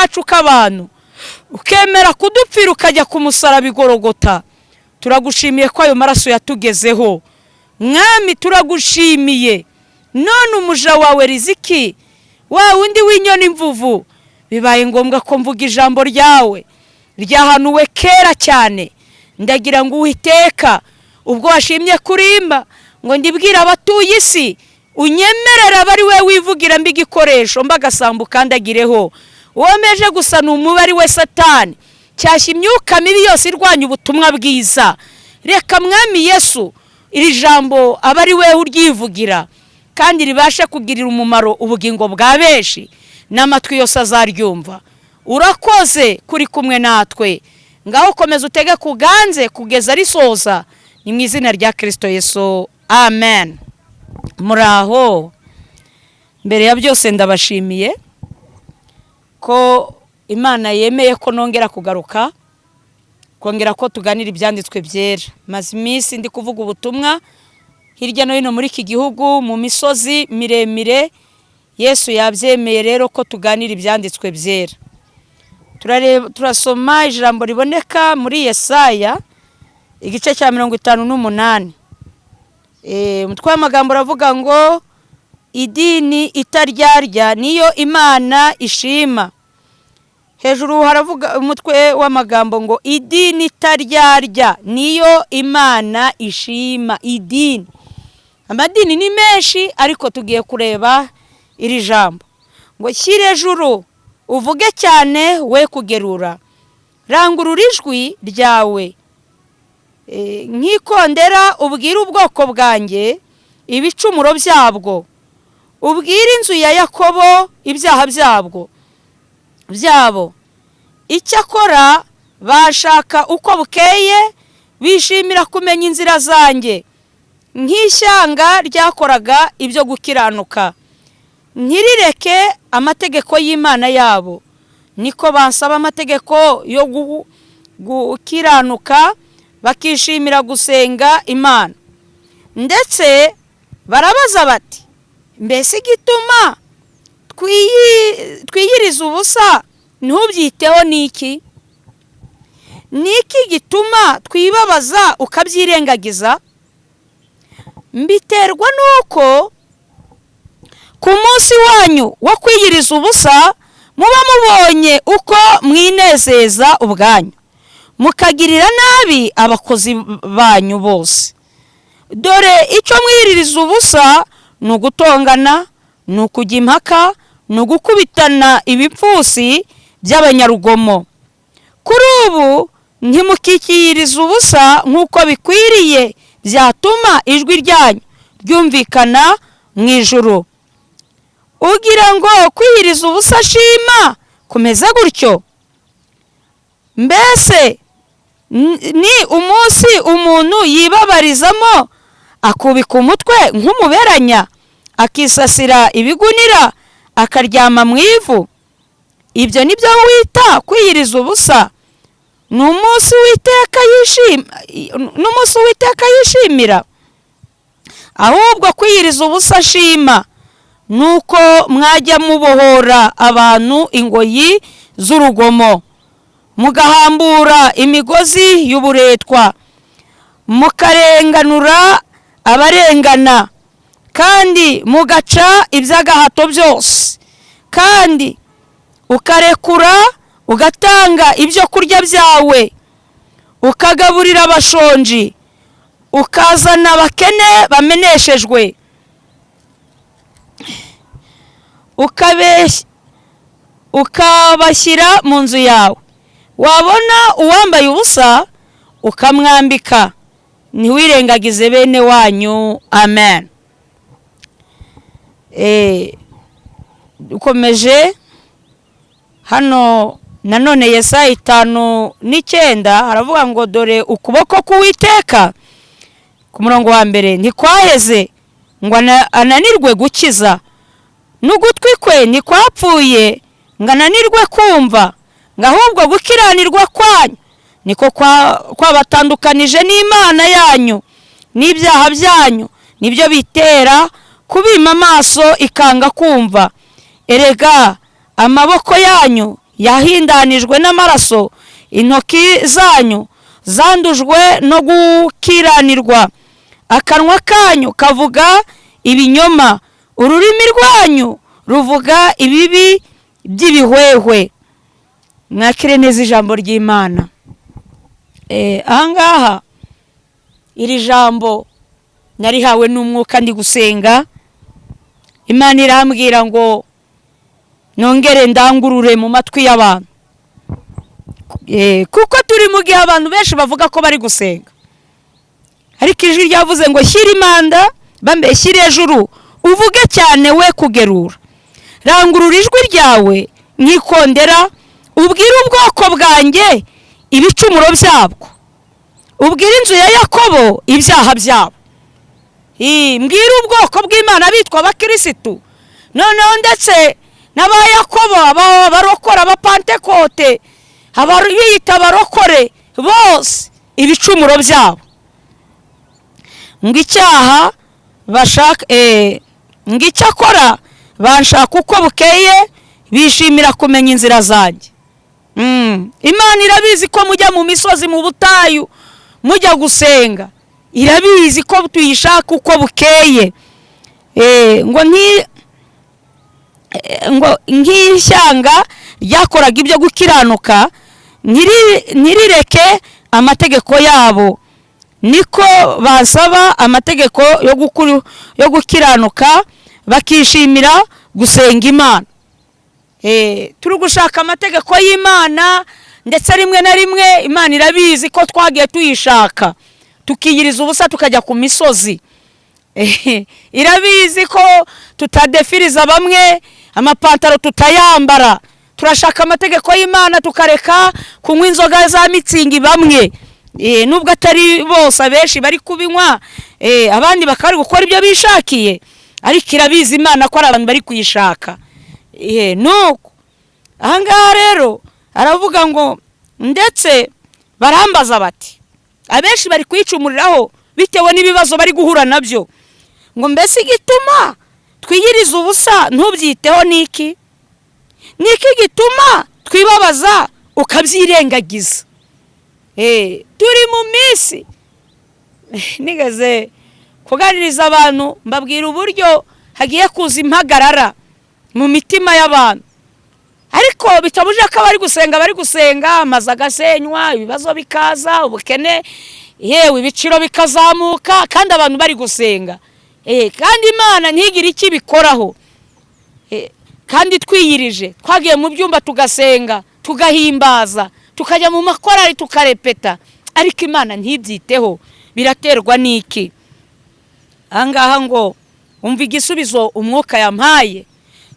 kacu k'abantu ukemera kudupfira ukajya ku musaraba i Gologota. Turagushimiye ko ayo maraso yatugezeho mwami, turagushimiye. None umuja wawe Riziki wa wundi w'inyoni mvuvu bibaye ngombwa ko mvuga ijambo ryawe ryahanuwe kera cyane. Ndagira ngo Uwiteka ubwo washimye kurimba ngo ndibwira abatuye isi unyemerera bari we wivugira mbigikoresho mbagasambu kandagireho. Womeje gusa n'umubari we Satani cyashya imyuka mibi yose irwanya ubutumwa bwiza. Reka mwami Yesu iri jambo abari we uryivugira kandi ribashe kugirira umumaro ubugingo bwa benshi n'amatwi yose azaryumva. Urakoze kuri kumwe natwe, ngaho komeza utege kuganze kugeza risoza, ni mu izina rya Kristo Yesu, amen. Muraho, mbere ya byose ndabashimiye ko Imana yemeye ko nongera kugaruka, kongera ko tuganira ibyanditswe byera. Maze iminsi ndi kuvuga ubutumwa hirya no hino muri iki gihugu mu misozi miremire. Yesu yabyemeye rero ko tuganira ibyanditswe byera. Turasoma ijambo riboneka muri Yesaya igice cya 58. Umutwe w'amagambo uravuga ngo idini itaryarya niyo Imana ishima. Hejuru haravuga umutwe w'amagambo ngo idini itaryarya niyo Imana ishima. Idini, amadini ni menshi ariko tugiye kureba iri jambo ngo shyire ejuru uvuge cyane we kugerura, rangurura ijwi ryawe nkikondera ubwire ubwoko bwanjye ibicumuro byabwo, ubwire inzu ya Yakobo ibyaha byabo. Icyakora bashaka uko bukeye bishimira kumenya inzira zanjye, nk'ishyanga ryakoraga ibyo gukiranuka ntirireke amategeko y'Imana yabo. Niko bansaba amategeko yo gukiranuka bakishimira gusenga Imana. Ndetse barabaza bati, mbese igituma twiyiriza ubusa ntubyiteho niki? Niki gituma twibabaza ukabyirengagiza? Mbiterwa nuko ku munsi wanyu wo kwiyiriza ubusa muba mubonye uko mwinezeza ubwanyu, mukagirira nabi abakozi banyu bose. Dore icyo mwiririza ubusa ni ugutongana, ni ukujya impaka, ni ugukubitana ibipfusi by'abanyarugomo. Kuri ubu ntimukikiyiriza ubusa nk'uko bikwiriye byatuma ijwi ryanyu ryumvikana mu ijuru. Ugira ngo kwiyiriza ubusa ashima kumeze gutyo? Mbese ni umunsi umuntu yibabarizamo akubika umutwe nk'umuberanya, akisasira ibigunira, akaryama mu ivu? Ibyo nibyo wita kwiyiriza ubusa? Ni umunsi Uwiteka yishimira? Ahubwo kwiyiriza ubusa ashima nuko mwajya mubohora abantu ingoyi z'urugomo, mugahambura imigozi y'uburetwa, mukarenganura abarengana, kandi mugaca iby'agahato byose, kandi ukarekura ugatanga ibyo kurya byawe, ukagaburira abashonji, ukazana abakene bameneshejwe, ukabashyira mu nzu yawe. Wabona uwambaye ubusa ukamwambika, ntiwirengagize bene wanyu. Amen. Ukomeje hano nanone Yesaya 5:9 haravuga ngo dore ukuboko k'Uwiteka ku murongo wa mbere ntikwaheze ngo ananirwe gukiza, n'ugutwi kwe ntikwapfuye ngo ananirwe kumva, ngo ahubwo gukiranirwa kwanyu niko kwabatandukanije n'Imana yanyu, n'ibyaha byanyu nibyo bitera kubima amaso ikanga kumva. Erega amaboko yanyu yahindanijwe n'amaraso, intoki zanyu zandujwe no gukiranirwa, akanwa kanyu kavuga ibinyoma, ururimi rwanyu ruvuga ibibi by'ibihwehwe. Mwakire neza ijambo ry'Imana. Ahangaha iri jambo narihawe n'umwuka ndi gusenga, Imana irambwira ngo nongere ndangurure mu matwi y'abantu, kuko turi mu gihe abantu benshi bavuga ko bari gusenga, ariko ijwi ryavuze ngo shyira imanda shyira hejuru uvuge cyane we kugerura, rangurura ijwi ryawe nkikondera, ubwire ubwoko bwanjye ibicumuro byabwo, ubwire inzu ya Yakobo ibyaha byabo. Mbwira ubwoko bw'Imana bitwa abakirisitu, noneho ndetse n'aba Yakobo, abarokora, abapantekote, biyita abarokore, bose ibicumuro byabo. Ngicyaha bashaka ngicyakora banshaka uko bukeye, bishimira kumenya inzira zanjye. Imana irabizi ko mujya mu misozi, mu butayu mujya gusenga, irabizi ko tuyishaka uko bukeye. Ngo nk'ishyanga ryakoraga ibyo gukiranuka ntirireke amategeko yabo, niko basaba amategeko yo gukiranuka, bakishimira gusenga Imana. Turi gushaka amategeko y'Imana, ndetse rimwe na rimwe Imana irabizi ko twagiye tuyishaka tukiyiriza ubusa tukajya ku misozi. Irabizi ko tutadefiriza bamwe, amapantaro tutayambara, turashaka amategeko y'Imana tukareka kunywa inzoga za mitsingi bamwe, nubwo atari bose, abenshi bari kubinywa, abandi bakari gukora ibyo bishakiye, ariko irabizi Imana ko ari abantu bari kuyishaka. Nuko ahangaha rero aravuga ngo ndetse barambaza bati, abenshi bari kwicumuriraho bitewe n'ibibazo bari guhura nabyo, ngo mbese igituma twiyiriza ubusa ntubyiteho niki gituma twibabaza ukabyirengagiza. Turi mu minsi nigaze kuganiriza abantu, mbabwira uburyo hagiye kuza impagarara mu mitima y'abantu, ariko bitabuje ko bari gusenga, amazu agasenywa, ibibazo bikaza, ubukene, yewe ibiciro bikazamuka, kandi abantu bari gusenga, kandi Imana ntigire icyo ibikoraho. Kandi twiyirije, twagiye mu byumba tugasenga, tugahimbaza, tukajya mu makorari tukarepeta, ariko Imana ntibyiteho. Biraterwa n'iki? Ahangaha ngo umva igisubizo umwuka yampaye,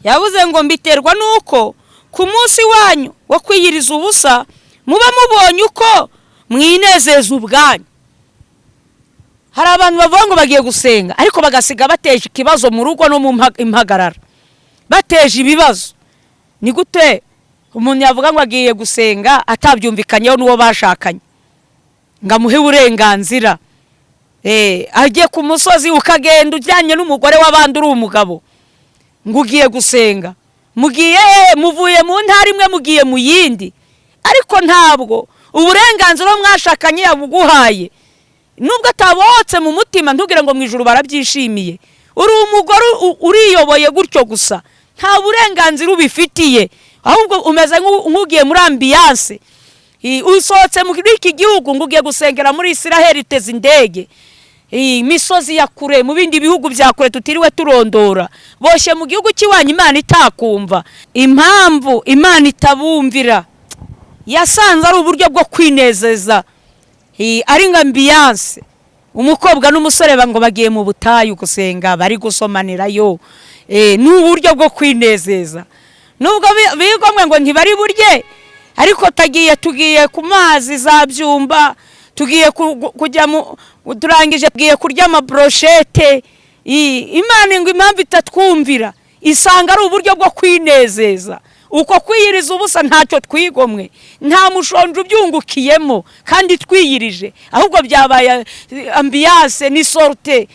yavuze ngo mbiterwa nuko ku munsi wanyu wo kwiyiriza ubusa muba mubonye uko mwinezeza ubwanyu. Hari abantu bavuga ngo bagiye gusenga, ariko bagasiga bateje ikibazo mu rugo no mu impagarara, bateje ibibazo. Ni gute umuntu yavuga ngo agiye gusenga atabyumvikanyeho n'uwo bashakanye ngo amuhe uburenganzira? Agiye ku musozi ukagenda ujyanye n'umugore w'abandi uri umugabo, ngo ugiye gusenga, muvuye mu ntara imwe mugiye mu yindi, ariko ntabwo uburenganzira mwashakanye yabuguhaye. Nubwo atabotse mu mutima, ntugire ngo mu ijuru barabyishimiye. Uri umugore uriyoboye gutyo gusa, nta burenganzira ubifitiye, ahubwo umeze nk'ugiye muri ambiyanse. Usohotse muri iki gihugu ngo ugiye gusengera muri Israel, iteze indege, imisozi ya kure, mu bindi bihugu bya kure tutiriwe turondora, boshye mu gihugu cy'iwanyu Imana itakumva. Impamvu Imana itabumvira, yasanze ari uburyo bwo kwinezeza, ari nka ambiyanse. Umukobwa n'umusore ngo bagiye mu butayu gusenga, bari gusomanirayo, ni uburyo bwo kwinezeza. Nubwo bigomwe ngo ntibari burye, ariko tugiye ku mazi za Byumba, tugiye kujya turangije tugiye kurya amabroshete. Imana ngo impamvu itatwumvira, isanga ari uburyo bwo kwinezeza. Uko kwiyiriza ubusa ntacyo twigomwe, nta mushonje ubyungukiyemo, kandi twiyirije, ahubwo byabaye ambiyanse ni sorte.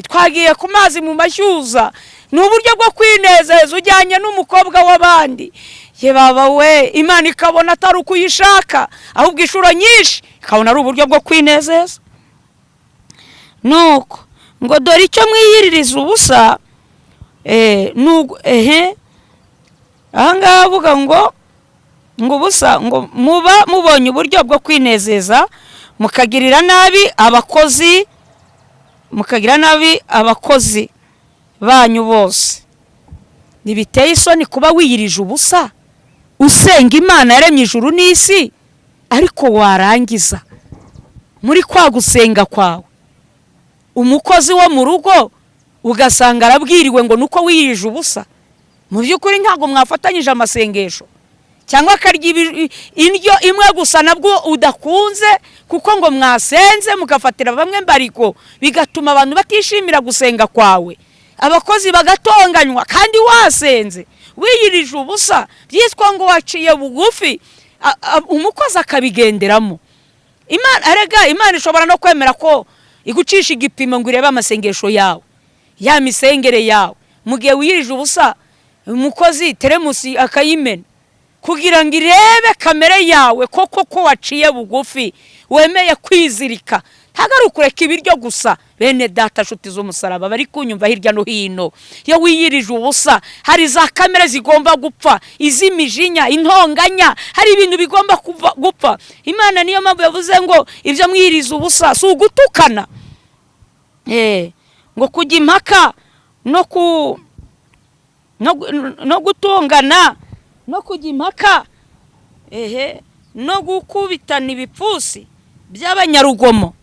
Twagiye ku mazi mu mashyuza, ni uburyo bwo kwinezeza ujyanye n'umukobwa w'abandi, ye baba we, Imana ikabona atari uko uyishaka ahubwo inshuro nyinshi ikabona ari uburyo bwo kwinezeza. Nuko ngo dore icyo mwiyiririza ubusa, ahangaha avuga ngo ubusa, ngo muba mubonye uburyo bwo kwinezeza mukagirira nabi abakozi banyu bose. Ntibiteye isoni kuba wiyirije ubusa usenga Imana yaremye ijuru n'isi, ariko warangiza muri kwa gusenga kwawe umukozi wo mu rugo ugasanga arabwiriwe ngo nuko wiyirije ubusa. Mu by'ukuri ntabwo mwafatanyije amasengesho, cyangwa akarya indyo imwe gusa nabwo udakunze kuko ngo mwasenze mugafatira bamwe mbariko, bigatuma abantu batishimira gusenga kwawe, abakozi bagatonganywa kandi wasenze wiyirije ubusa, byitwa ngo waciye bugufi, umukozi akabigenderamo. Imana ishobora no kwemera ko igucisha igipimo ngo irebe amasengesho yawe, ya misengere yawe. Mu gihe wiyirije ubusa umukozi teremusi akayimena kugira ngo irebe kamere yawe koko ko waciye bugufi, wemeye kwizirika, ntabwo ari ukureka ibiryo gusa. Bene data nshuti z'umusaraba bari kunyumva hirya no hino, iyo wiyirije ubusa hari za kamere zigomba gupfa, iz'imijinya, intonganya, hari ibintu bigomba gupfa. Imana niyo mpamvu yavuze ngo ibyo mwiyiriza ubusa si ugutukana, ngo kujya impaka no gutongana, no kujya impaka, no gukubitana ibipfusi by'abanyarugomo.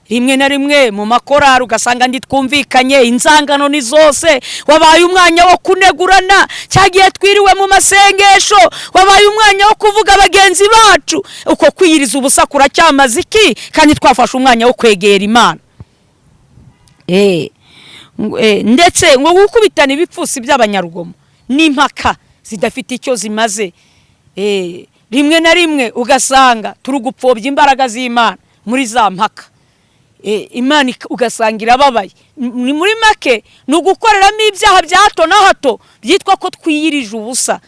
Rimwe na rimwe mu makorari ugasanga twumvikanye, inzangano ni zose, wabaye umwanya wo kunegurana, cyagiye twiriwe mu masengesho, wabaye umwanya wo kuvuga bagenzi bacu. Uko kwiyiriza ubusa kuracyamaze iki kandi twafashe umwanya wo kwegera Imana? Ndetse ngo gukubitana ibipfusi by'abanyarugomo n'impaka zidafite icyo zimaze. Rimwe na rimwe ugasanga turi gupfobya imbaraga z'Imana muri za mpaka. Imana ugasanga irababaye. Ni muri make ni ugukoreramo ibyaha bya hato na hato byitwa ko twiyirije ubusa.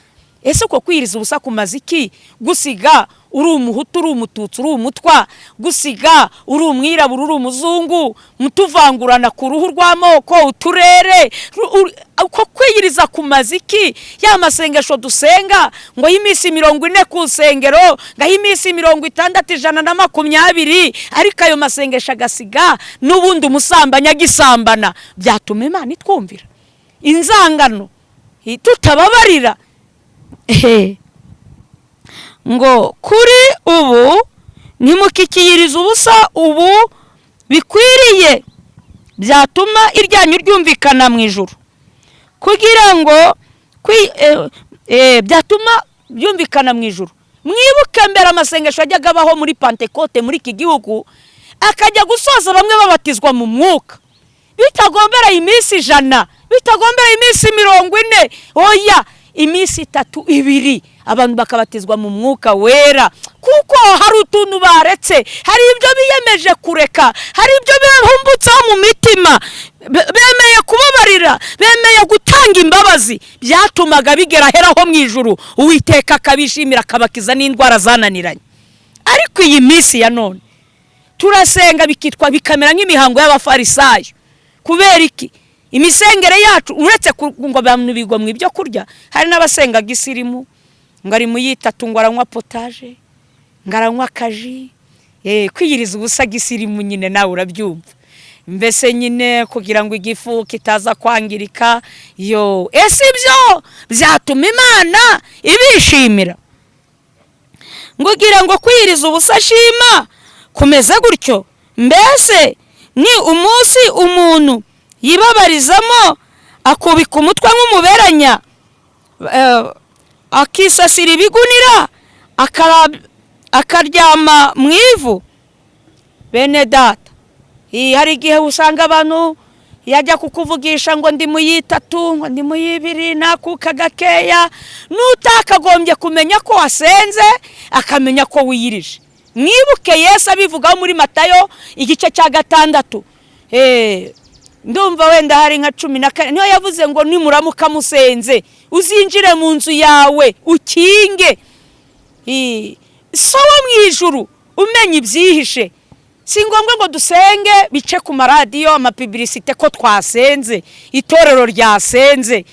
Ese uko kwiyiriza ubusa kumaze iki? Gusiga uri umuhutu, uri umututsi, uri umutwa, gusiga uri umwirabura, uri umuzungu, mutuvangurana ku ruhu rw'amoko, uturere. Uko kwiyiriza kumaze iki? Ya masengesho dusenga ngo y'iminsi 40 ku nsengero, ngo y'iminsi 60, 120, ariko ayo masengesho agasiga n'ubundi umusambanya agisambana, byatuma Imana itwumvira? Inzangano tutababarira. Ngo kuri ubu nimukikiyiriza ubusa ubu bikwiriye, byatuma iryanyu ryumvikana mu ijuru, kugira ngo byatuma byumvikana mu ijuru. Mwibuke mbere amasengesho ajyaga abaho muri Pentecote muri iki gihugu, akajya gusoza bamwe babatizwa mu mwuka, bitagombera iminsi 100, bitagombera iminsi 40, oya iminsi 3, 2 abantu bakabatizwa mu mwuka wera, kuko hari utuntu baretse, hari ibyo biyemeje kureka, hari ibyo bihumbutse mu mitima, bemeye kubabarira, bemeye gutanga imbabazi, byatumaga bigera heraho mu ijuru, Uwiteka akabishimira akabakiza n'indwara zananiranye. Ariko iyi minsi ya none turasenga bikamera nk'imihango y'abafarisayo. Kubera iki? Imisengere yacu uretse ngo abantu bigwa mu ibyo kurya, hari n'abasenga gisirimu, ngo ari muyitatu, ngo aranywa potage, ngo aranywa kaji. Kwiyiriza ubusa gisirimu nyine nawe urabyumva, mbese nyine kugira ngo igifu kitaza kwangirika. Ese ibyo byatuma Imana ibishimira? Ngo gira ngo kwiyiriza ubusa shima kumeze gutyo, mbese ni umunsi umuntu yibabarizamo akubika umutwe nk'umuberanya, akisasira ibigunira, akaryama mu ivu. Bene data, hari igihe usanga abantu yajya kukuvugisha ngo ndi muyitatu, ngo ndi muyibiri, nakuka gakeya, n'utakagombye kumenya ko wasenze akamenya ko wiyirije. Mwibuke Yesu abivugaho muri Matayo igice cya 6, ndumva wenda hari nka 14 niyo yavuze ngo nimuramuka musenze uzinjire mu nzu yawe ukinge. So wo mwijuru umenye ibyihishe. Si ngombwa ngo dusenge bice ku maradiyo amapublicité ko twasenze itorero ryasenze.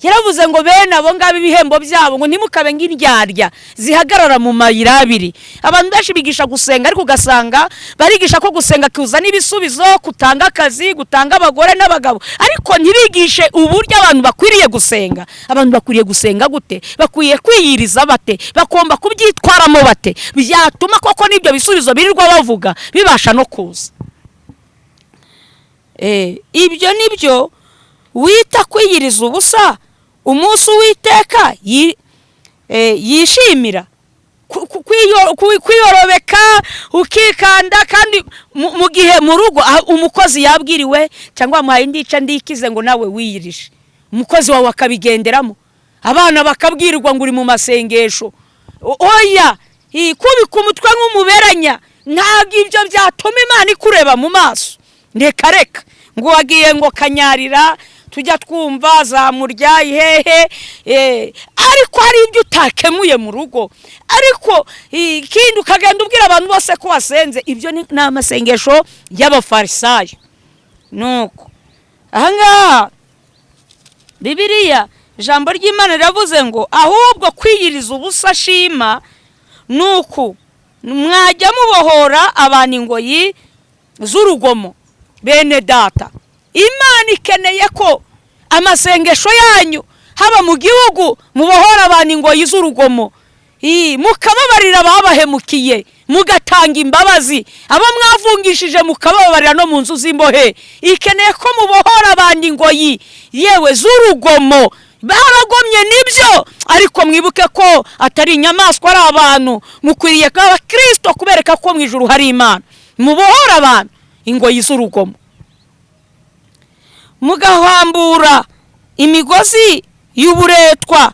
Yaravuze ngo bene abo ngabo ibihembo byabo ngo ntimukabe ng'indyarya zihagarara mu mayira abiri. Abantu benshi bigisha gusenga ariko ugasanga barigisha ko gusenga kuzana ibisubizo, kutanga akazi, gutanga abagore n'abagabo, ariko ntibigishe uburyo abantu bakwiriye gusenga. Abantu bakwiriye gusenga gute? Bakwiye kwiyiriza bate? Bakomba kubyitwaramo bate? Byatuma koko nibyo bisubizo birirwa bavuga bibasha no kuza. Ibyo nibyo wita kwiyiriza ubusa umunsi witeka yishimira kwiyorobeka ukikanda kandi mu gihe mu rugo umukozi yabwiriwe cyangwa muhaye ndica ndikize ngo nawe wiyirishe, umukozi wawe akabigenderamo, abana bakabwirwa ngo uri mu masengesho. Oya, kubika umutwe nk'umuberanya ntabwo ibyo byatuma Imana ikureba mu maso. Reka ngo wagiye ngo kanyarira tujya twumva za murya ihehe, ariko hari ibyo utakemuye mu rugo, ariko ikindi ukagenda ubwira abantu bose ko wasenze. Ibyo ni amasengesho y'abafarisayo. Nuko ahangaha Bibiliya ijambo ry'Imana riravuze ngo ahubwo kwiyiriza ubusa shima nuko mwajya mubohora abantu ingoyi z'urugomo. Bene data, Imana ikeneye ko amasengesho yanyu haba mu gihugu mubohora abantu ingoyi z'urugomo, mukababarira ababahemukiye, mugatanga imbabazi, abo mwavungishije mukababarira no mu nzu z'imbohe. Ikeneye ko mubohora abantu ingoyi yewe z'urugomo. Baragomye nibyo, ariko mwibuke ko atari inyamaswa ari abantu. Mukwiriye ko abakristo kubereka ko mu ijuru hari Imana. Mubohora abantu ingoyi z'urugomo, mugahambura imigozi y'uburetwa.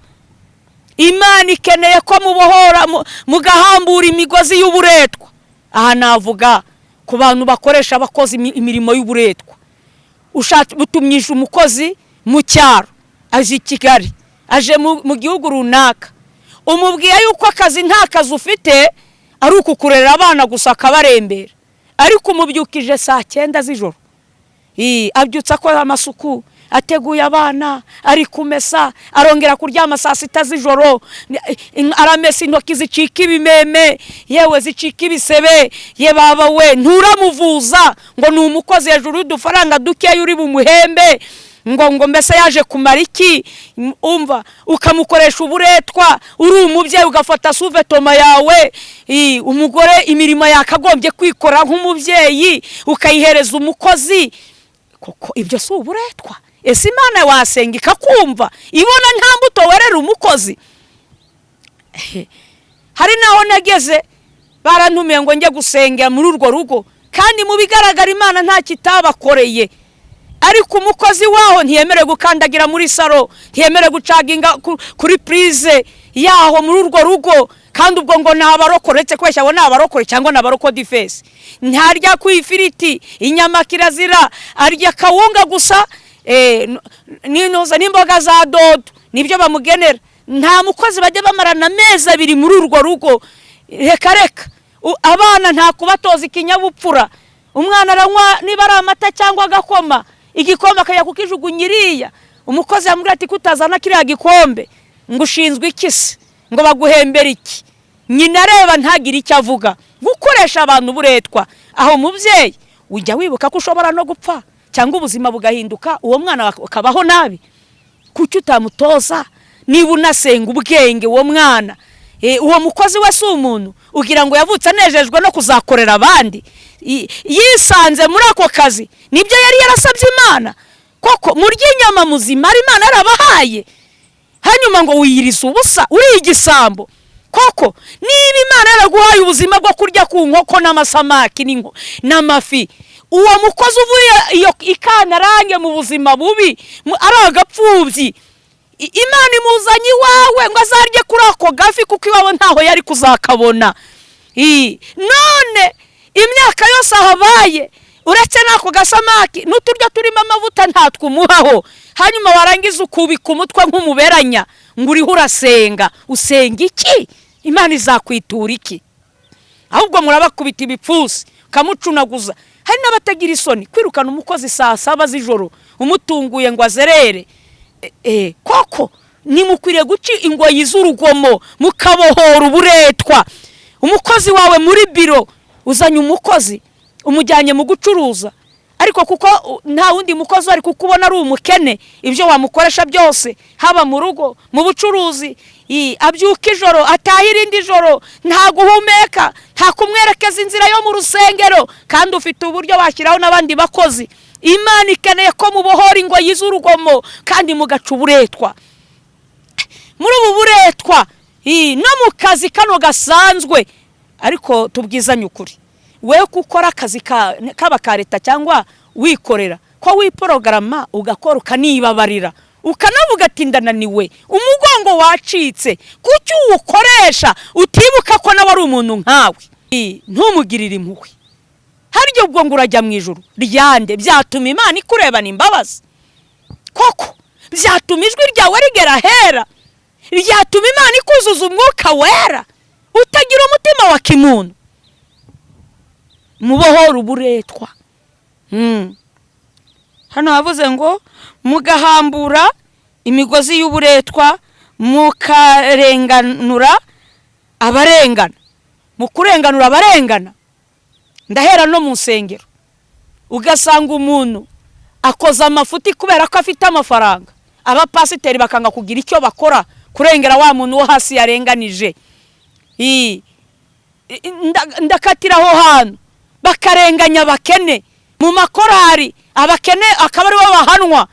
Imana ikeneye ko mubohora mugahambura imigozi y'uburetwa. Aha navuga ku bantu bakoresha abakozi imirimo y'uburetwa. Butumyije umukozi mu cyaro aje Kigali, aje mu gihugu runaka, umubwiye yuko akazi nta kazi ufite ari ukukurera abana gusa akabarembera, ariko umubyukije 9:00 z'ijoro. Abyutsa ko amasuku, ateguye abana, ari kumesa, arongera kuryama 6:00 z'ijoro, aramesa intoki zicika ibimeme, yewe zicika ibisebe. Ye baba we nturamuvuza ngo ni umukozi hejuru y'udufaranga dukeya uri bumuhembe, ngo mbese yaje kumara iki? Umva, ukamukoresha uburetwa. Uri umubyeyi ugafata suvetoma yawe, umugore imirimo yakagombye kwikora nk'umubyeyi ukayihereza umukozi. Koko ibyo si uburetwa? Ese Imana wasenga ikakumva ibona nta mbuto werera umukozi? Hari naho nageze barantumiye ngo njye gusengera muri urwo rugo, kandi mu bigaragara Imana nta kitabakoreye, ariko umukozi waho ntiyemerewe gukandagira muri saro, ntiyemerewe gucaginga kuri prize yaho muri urwo rugo, kandi ubwo ngo nabarokore kweshya abo nabarokore cyangwa nabaroko defense. Ntarya ku ifiriti, inyama kirazira, arya kawunga gusa, n'inoza n'imboga za dodo nibyo bamugenera. Nta mukozi bajya bamarana amezi 2 muri urwo rugo. Reka abana nta kubatoza ikinyabupfura. Umwana aranywa niba ari amata cyangwa agakoma, igikombe akajya kukijugunyiriya. Umukozi yamubwira ati kutazana kiriya gikombe ngo ushinzwe ikisi, ngo baguhembera iki? Nyina areba ntagira icyo avuga. Gukoresha abantu buretwa. Aho mubyeyi ujya wibuka ko ushobora no gupfa cyangwa ubuzima bugahinduka, uwo mwana akabaho nabi. Kuki utamutoza? Niba unasenga ubwenge uwo mwana, uwo mukozi we si umuntu ugira ngo yavutse anejejwe no kuzakorera abandi, yisanze muri ako kazi. Nibyo yari yarasabye Imana koko, murya inyama muzima ari Imana yarabahaye, hanyuma ngo wiyiriza ubusa uri igisambo. Koko niba Imana yaraguhaye ubuzima bwo kurya ku nkoko n'amasamaki n'amafi, uwo mukozi uvuye iyo ikanarange mu buzima bubi ari agapfubyi, Imana imuzanye iwawe ngo azarye kuri ako gafi kuko iwawe ntaho yari kuzakabona. None imyaka yose ahabaye uretse nako gasamaki n'uturyo turimo amavuta ntatwumuhaho, hanyuma warangiza ukubika umutwe nk'umuberanya ngo uriho urasenga. Usenga iki? Imana izakwitura iki? Ahubwo murabakubita ibipfusi kamucunaguza. Hari n'abatagira isoni kwirukana umukozi saa 7 z'ijoro umutunguye ngo azerere. Koko nimukwiriye guci ingoyi z'urugomo mukabohora uburetwa. Umukozi wawe muri biro uzanye umukozi umujyanye mu gucuruza, ariko kuko nta wundi mukozi ari kukubona ari umukene, ibyo wamukoresha byose haba mu rugo mu bucuruzi, abyuka ijoro atahira indi joro, nta guhumeka, nta kumwerekeza inzira yo mu rusengero, kandi ufite uburyo washyiraho n'abandi bakozi. Imana ikeneye ko mubohora ingoyi z'urugomo kandi mugaca uburetwa. Muri ubu buretwa no mu kazi kano gasanzwe, ariko tubwizanye ukuri, wewe gukora akazi kaba ka leta cyangwa wikorera, ko wiporogaramu ugakora ukanibabarira ukanavuga ati ndananiwe, umugongo wacitse, kuki uwukoresha utibuka ko nawe ari umuntu nkawe? Ntumugirire impuhwe. Haryo ubwo ngo urajya mu ijuru ryande byatuma Imana ikurebana imbabazi? Koko byatuma ijwi ryawe rigera hera? Ryatuma Imana ikuzuza umwuka wera utagira umutima wa kimuntu? Mubohora uburetwa. Hano havuze ngo mugahambura imigozi y'uburetwa mukarenganura abarengana. Mukurenganura abarengana, ndahera no mu nsengero ugasanga umuntu akoza amafuti kubera ko afite amafaranga, abapasiteri bakanga kugira icyo bakora kurengera wa muntu wo hasi yarenganije. Ndakatiraho hano bakarenganya abakene mu makorari, abakene akaba ari bo bahanwa.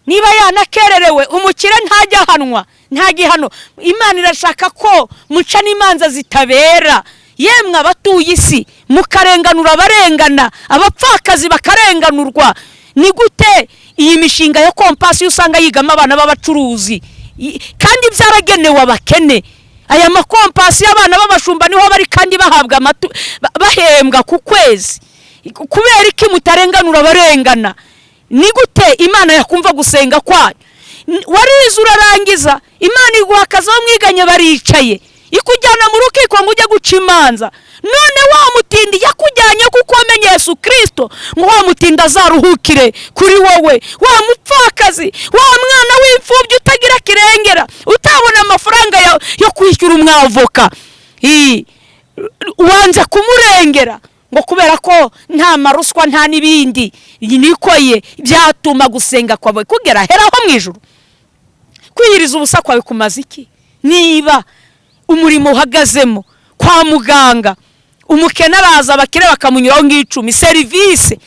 Niba yanakererewe umukire ntajya hanwa, nta gihano. Imana irashaka ko muca n'imanza zitabera. Yemwe abatuye isi mukarenganura abarengana, abapfakazi bakarenganurwa. Ni gute iyi mishinga yo Compassion usanga yigama abana b'abacuruzi kandi byaragenewe abakene? Aya makompasi y'abana b'abashumba niho bari kandi bahabwa bahembwa ku kwezi. Kubera iki mutarenganura abarengana? Ni gute Imana yakumva gusenga kwayo? Warize urarangiza, Imana iguha akazi aho mwiganye baricaye, ikujyana mu rukiko ngo ujye guca imanza. None wa mutindi yakujyanye kuko wamenye Yesu Kristo, ngo wa mutindi azaruhukire kuri wowe. Wa mupfakazi, wa mwana w'imfubyi utagira kirengera, utabona amafaranga yo kwishyura umwavoka, wanze kumurengera ngo kubera ko nta maruswa nta nibindi. Nikoye byatuma gusenga kwawe kugera heraho mu ijuru. Kwiyiriza ubusa kwawe kumaze iki? Niba umurimo uhagazemo kwa muganga, umukene araza abakire bakamunyuraho ng'icumi serivisi,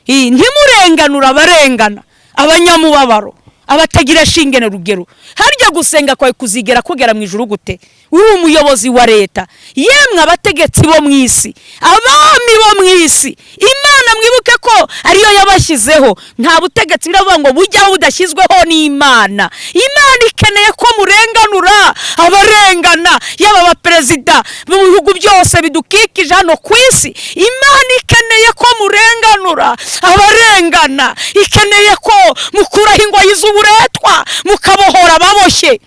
ntimurenganura abarengana, abanyamubabaro, abatagira shingene rugero. Harya gusenga kwawe kuzigera kugera mu ijuru gute? Uri umuyobozi wa leta, yemwe abategetsi bo mu isi, abami bo mu isi, Imana mwibuke ko ariyo yabashyizeho. Nta butegetsi biravuga ngo bujyaho budashyizweho n'Imana. Imana ikeneye ko murenganura abarengana, yaba abaperezida mu bihugu byose bidukikije hano ku isi. Imana ikeneye ko murenganura abarengana, ikeneye ko mukuraho ingoyi z'uburetwa mukabohora ababoshye.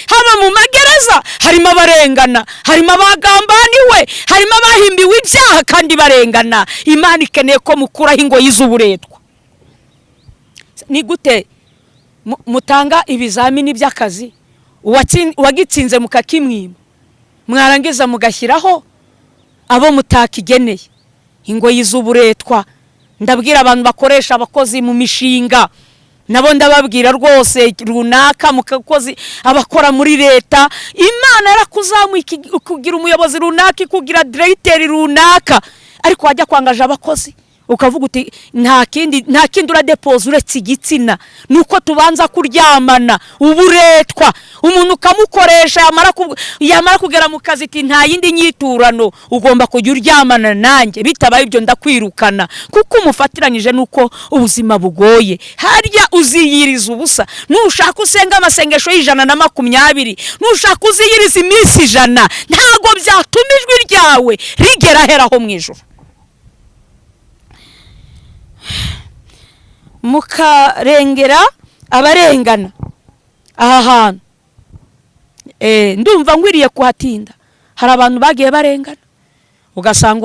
Haba mu magereza harimo abarengana, harimo abagambaniwe, harimo abahimbiwe ibyaha kandi barengana. Imana ikeneye ko mukuraho ingoyi z'uburetwa. Ni gute mutanga ibizamini by'akazi, uwagitsinze mukakimwima, mwarangiza mugashyiraho abo mutakigeneye? Ingoyi z'uburetwa. Ndabwira abantu bakoresha abakozi mu mishinga, nabo ndababwira rwose runaka mukakozi abakora muri leta, Imana yarakuzamuye kugira umuyobozi runaka, kugira directeur runaka, ariko wajya kwangaje abakozi ukavuga uti nta kindi uradepoza uretse igitsina. Nuko tubanza kuryamana uburetwa. Umuntu ukamukoresha yamara kugera mu kazi ati nta yindi nyiturano, ugomba kujya uryamana nanjye, bitabaye ibyo ndakwirukana. Kuko umufatiranyije nuko ubuzima bugoye. Harya uziyiriza ubusa, nushaka usenga amasengesho y'120, nushaka uziyiriza iminsi 100, ntago byatuma ijwi ryawe rigera heraho mu ijuru. mukarengera abarengana aha hantu. Ndumva ngwiriye kuhatinda. Hari abantu bagiye barengana ugasanga